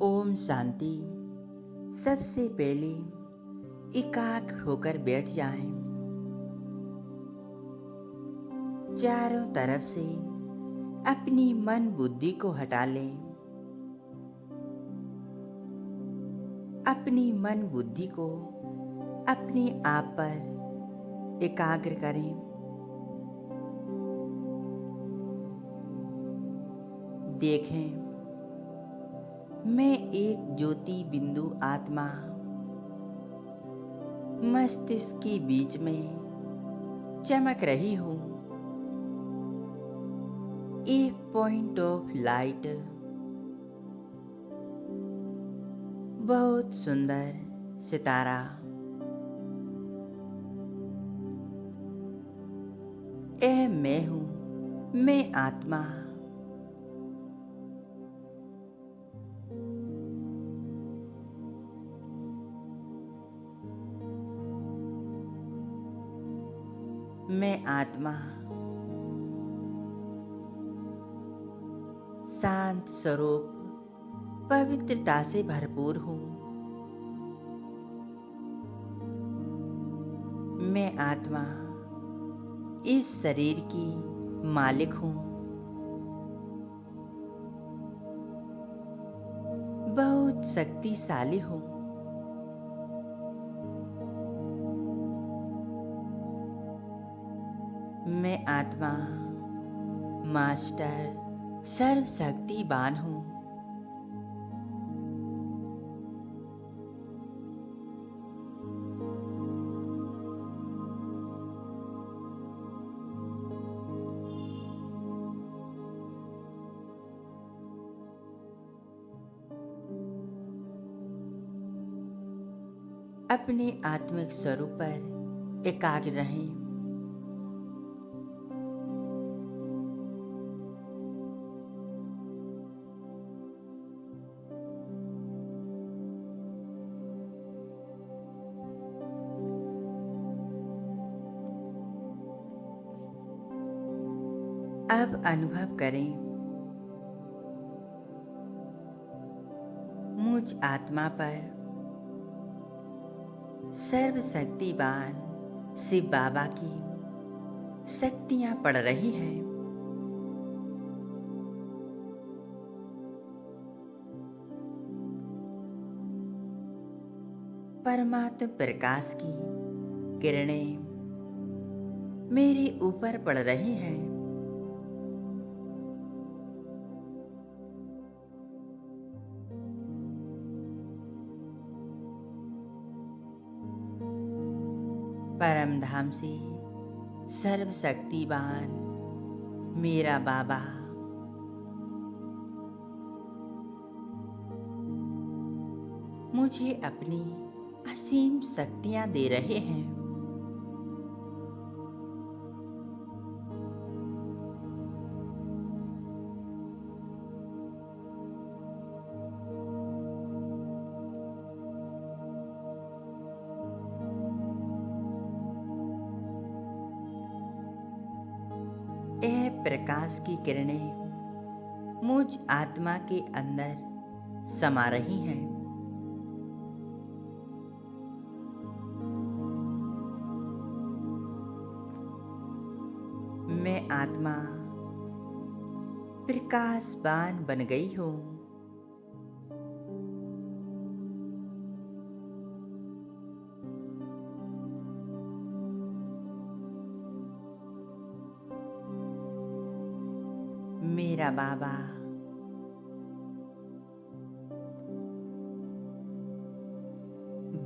ओम शांति। सबसे पहले एकाग्र होकर बैठ जाएं। चारों तरफ से अपनी मन बुद्धि को हटा लें। अपनी मन बुद्धि को अपने आप पर एकाग्र करें। देखें, मैं एक ज्योति बिंदु आत्मा मस्तिष्क के बीच में चमक रही हूँ। एक पॉइंट ऑफ लाइट, बहुत सुंदर सितारा। मैं हूँ, मैं आत्मा। मैं आत्मा शांत स्वरूप पवित्रता से भरपूर हूँ। मैं आत्मा इस शरीर की मालिक हूँ। बहुत शक्तिशाली हूँ। मैं आत्मा मास्टर सर्वशक्तिवान हूँ। अपने आत्मिक स्वरूप पर एकाग्र रहें। अब अनुभव करें, मुझ आत्मा पर सर्वशक्तिवान शिव बाबा की शक्तियां पड़ रही हैं। परमात्म प्रकाश की किरणें मेरे ऊपर पड़ रही हैं। परम धाम से सर्वशक्तिवान मेरा बाबा मुझे अपनी असीम शक्तियां दे रहे हैं। यह प्रकाश की किरणें मुझ आत्मा के अंदर समा रही हैं। मैं आत्मा प्रकाशवान बन गई हूँ। मेरा बाबा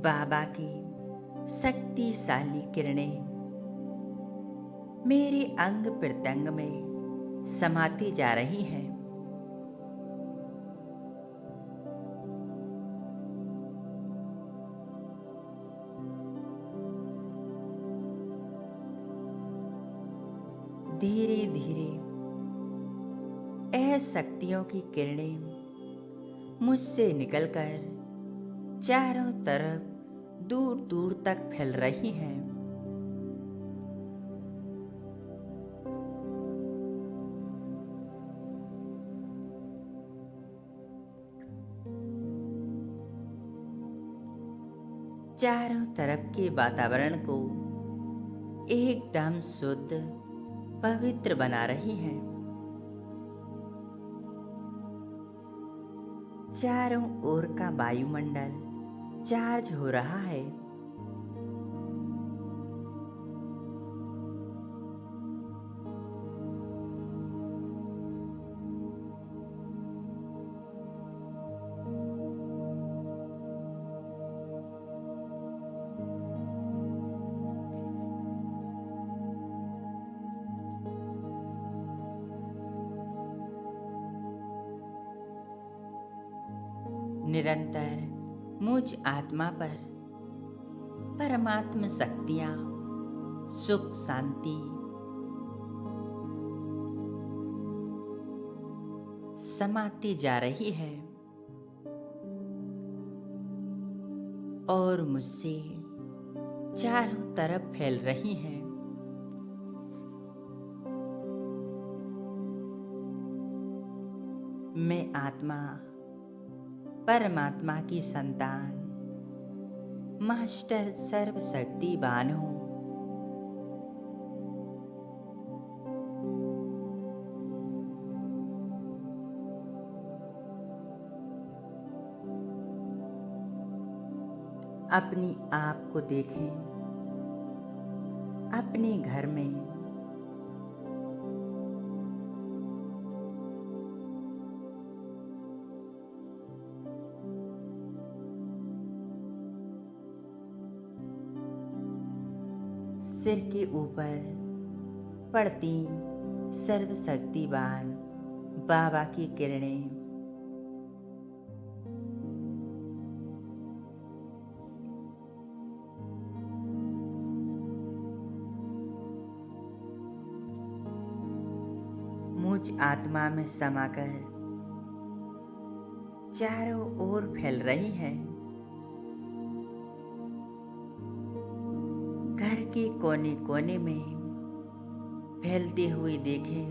बाबा की शक्तिशाली किरणें मेरे अंग प्रत्यंग में समाती जा रही हैं। धीरे धीरे यह शक्तियों की किरणें मुझसे निकलकर चारों तरफ दूर दूर तक फैल रही हैं। चारों तरफ के वातावरण को एकदम शुद्ध पवित्र बना रही है। चारों ओर का वायुमंडल चार्ज हो रहा है। निरंतर मुझ आत्मा पर परमात्म शक्तियां सुख शांति समाती जा रही है और मुझसे चारों तरफ फैल रही है। मैं आत्मा परमात्मा की संतान मास्टर सर्वशक्तिवान हूँ। अपनी आप को देखें। अपने घर में सिर के ऊपर पड़ती सर्वशक्तिवान बाबा की किरणें मुझ आत्मा में समाकर चारों ओर फैल रही है। घर के कोने कोने में फैलती हुई देखें।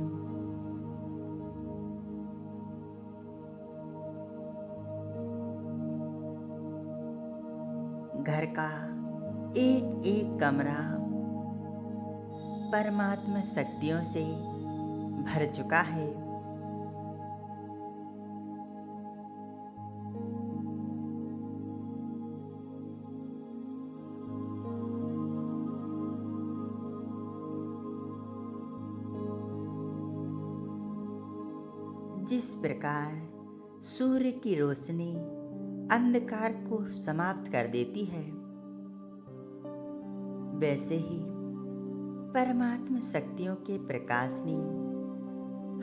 घर का एक एक कमरा परमात्मा शक्तियों से भर चुका है। जिस प्रकार सूर्य की रोशनी अंधकार को समाप्त कर देती है, वैसे ही परमात्मा शक्तियों के प्रकाश ने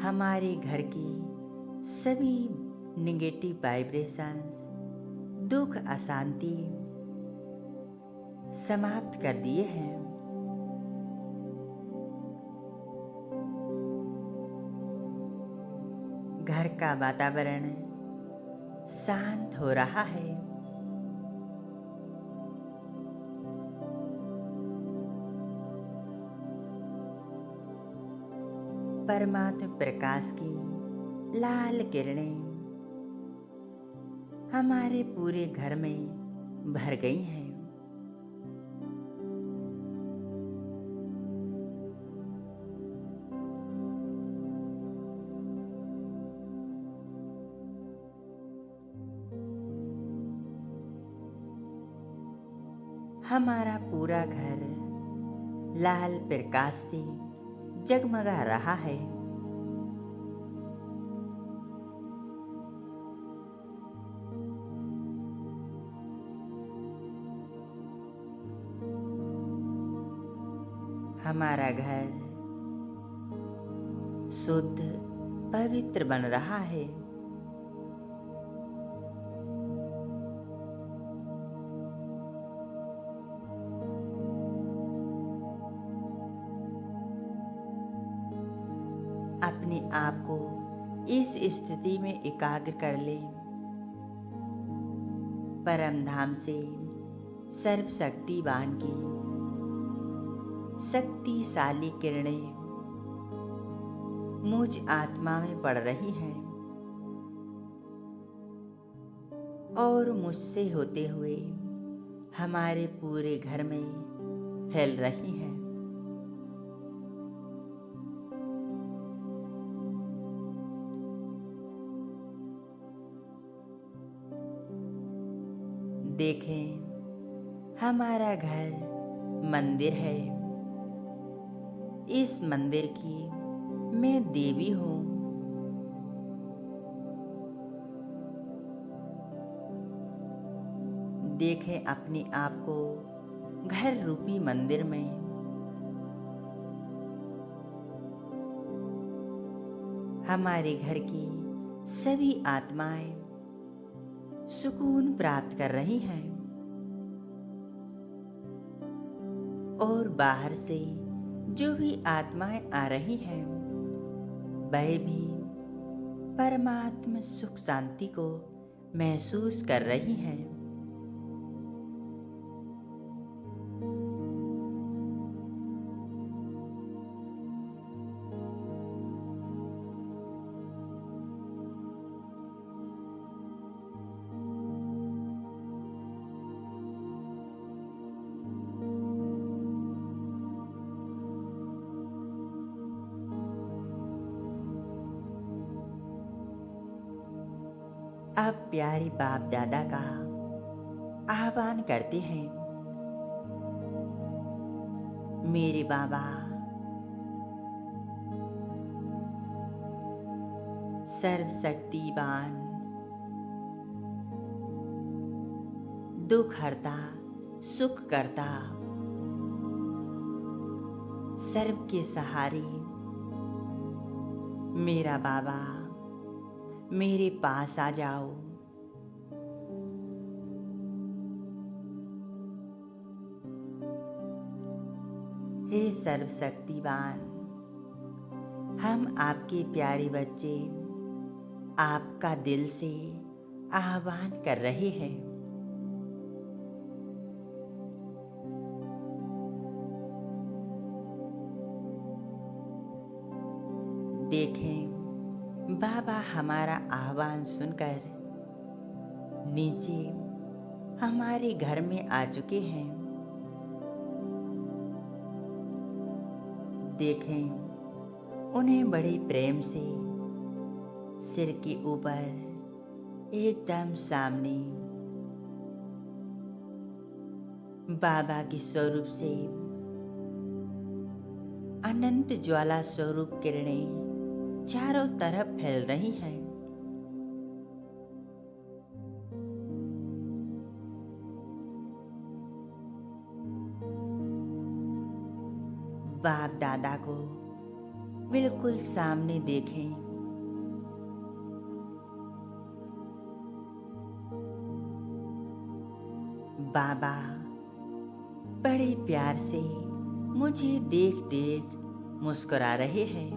हमारे घर की सभी नेगेटिव वाइब्रेशंस, दुख, अशांति समाप्त कर दिए हैं। घर का वातावरण शांत हो रहा है। परमात्मा प्रकाश की लाल किरणें हमारे पूरे घर में भर गई हैं। हमारा पूरा घर लाल प्रकाश से जगमगा रहा है। हमारा घर शुद्ध पवित्र बन रहा है। अपने आप को इस स्थिति में एकाग्र कर ले। परम धाम से सर्वशक्तिवान की शक्तिशाली किरणें मुझ आत्मा में पड़ रही हैं और मुझसे होते हुए हमारे पूरे घर में फैल रही हैं। देखें, हमारा घर मंदिर है। इस मंदिर की मैं देवी हूँ। देखें अपने आप को घर रूपी मंदिर में। हमारे घर की सभी आत्माएं सुकून प्राप्त कर रही हैं और बाहर से जो भी आत्माएं आ रही हैं वह भी परमात्मा सुख शांति को महसूस कर रही हैं। अब प्यारे बाप दादा का आह्वान करते हैं। मेरे बाबा, सर्वशक्तिवान, दुख हरता, सुख करता, सर्व के सहारे, मेरा बाबा मेरे पास आ जाओ। हे सर्वशक्तिवान, हम आपके प्यारे बच्चे आपका दिल से आह्वान कर रहे हैं। देखें, बाबा हमारा आह्वान सुनकर नीचे हमारे घर में आ चुके हैं। देखें, उन्हें बड़े प्रेम से सिर के ऊपर एकदम सामने बाबा के स्वरूप से अनंत ज्वाला स्वरूप किरणें चारों तरफ फैल रही हैं। बाप दादा को बिल्कुल सामने देखें। बाबा बड़े प्यार से मुझे देख देख मुस्कुरा रहे हैं।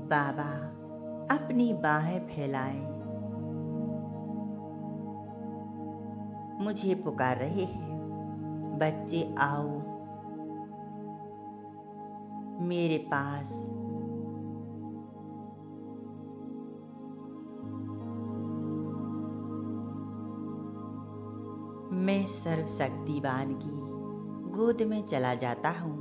बाबा अपनी बाहें फैलाएं, मुझे पुकार रहे हैं। बच्चे आओ मेरे पास। मैं सर्वशक्तिवान की गोद में चला जाता हूँ।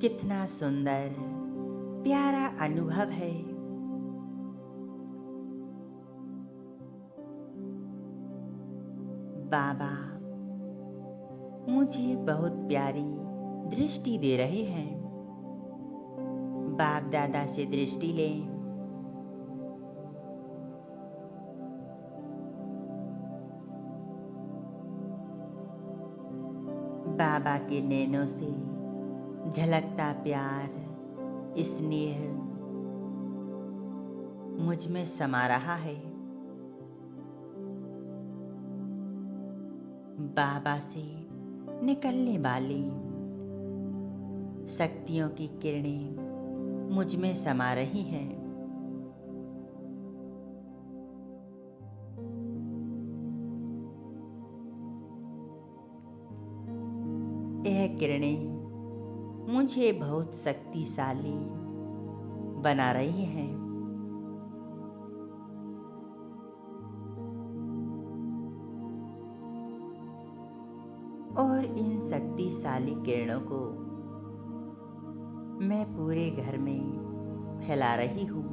कितना सुंदर प्यारा अनुभव है। बाबा मुझे बहुत प्यारी दृष्टि दे रहे हैं। बाप दादा से दृष्टि लें। बाबा के नैनों से झलकता प्यार, स्नेह मुझ में समा रहा है। बाबा से निकलने वाली शक्तियों की किरणें मुझ में समा रही हैं। यह किरणें मुझे बहुत शक्तिशाली बना रही हैं। और इन शक्तिशाली किरणों को मैं पूरे घर में फैला रही हूँ।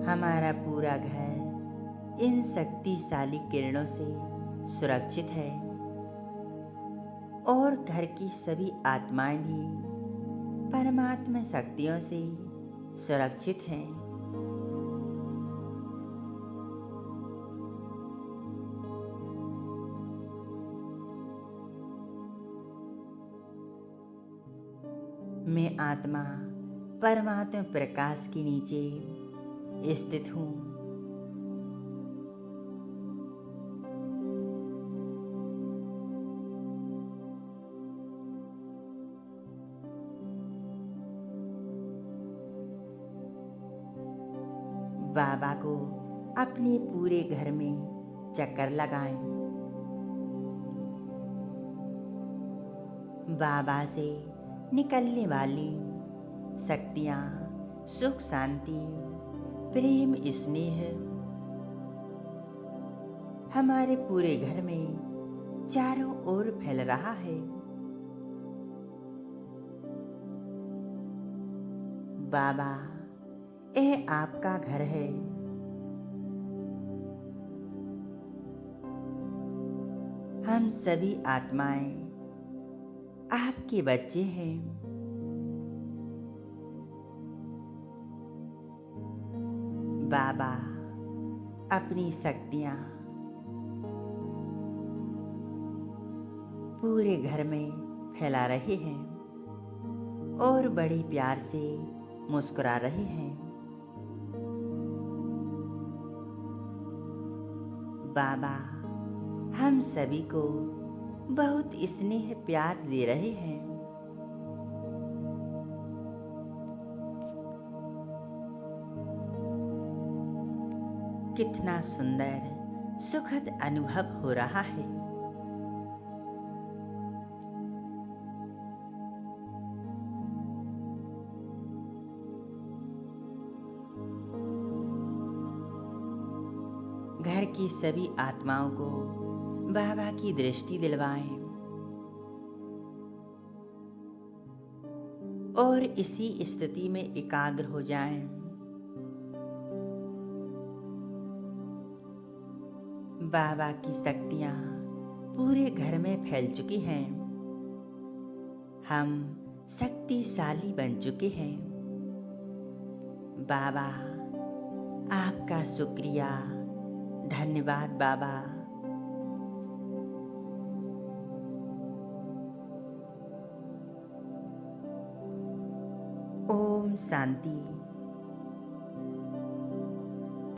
हमारा पूरा घर इन शक्तिशाली किरणों से सुरक्षित है और घर की सभी आत्माएं भी परमात्मा शक्तियों से सुरक्षित हैं। मैं आत्मा परमात्मा प्रकाश के नीचे स्थित हूँ। बाबा को अपने पूरे घर में चक्कर लगाएं। बाबा से निकलने वाली शक्तियाँ, सुख, शांति, प्रेम, स्नेह हमारे पूरे घर में चारों ओर फैल रहा है। बाबा, यह आपका घर है। हम सभी आत्माएं आपके बच्चे हैं। बाबा अपनी शक्तियाँ पूरे घर में फैला रहे हैं और बड़े प्यार से मुस्कुरा रहे हैं। बाबा हम सभी को बहुत स्नेह प्यार दे रहे हैं। कितना सुंदर, सुखद अनुभव हो रहा है। घर की सभी आत्माओं को बाबा की दृष्टि दिलवाएं और इसी स्थिति में एकाग्र हो जाएं। बाबा की शक्तियाँ पूरे घर में फैल चुकी हैं। हम शक्तिशाली बन चुके हैं। बाबा आपका शुक्रिया, धन्यवाद बाबा। ओम शांति।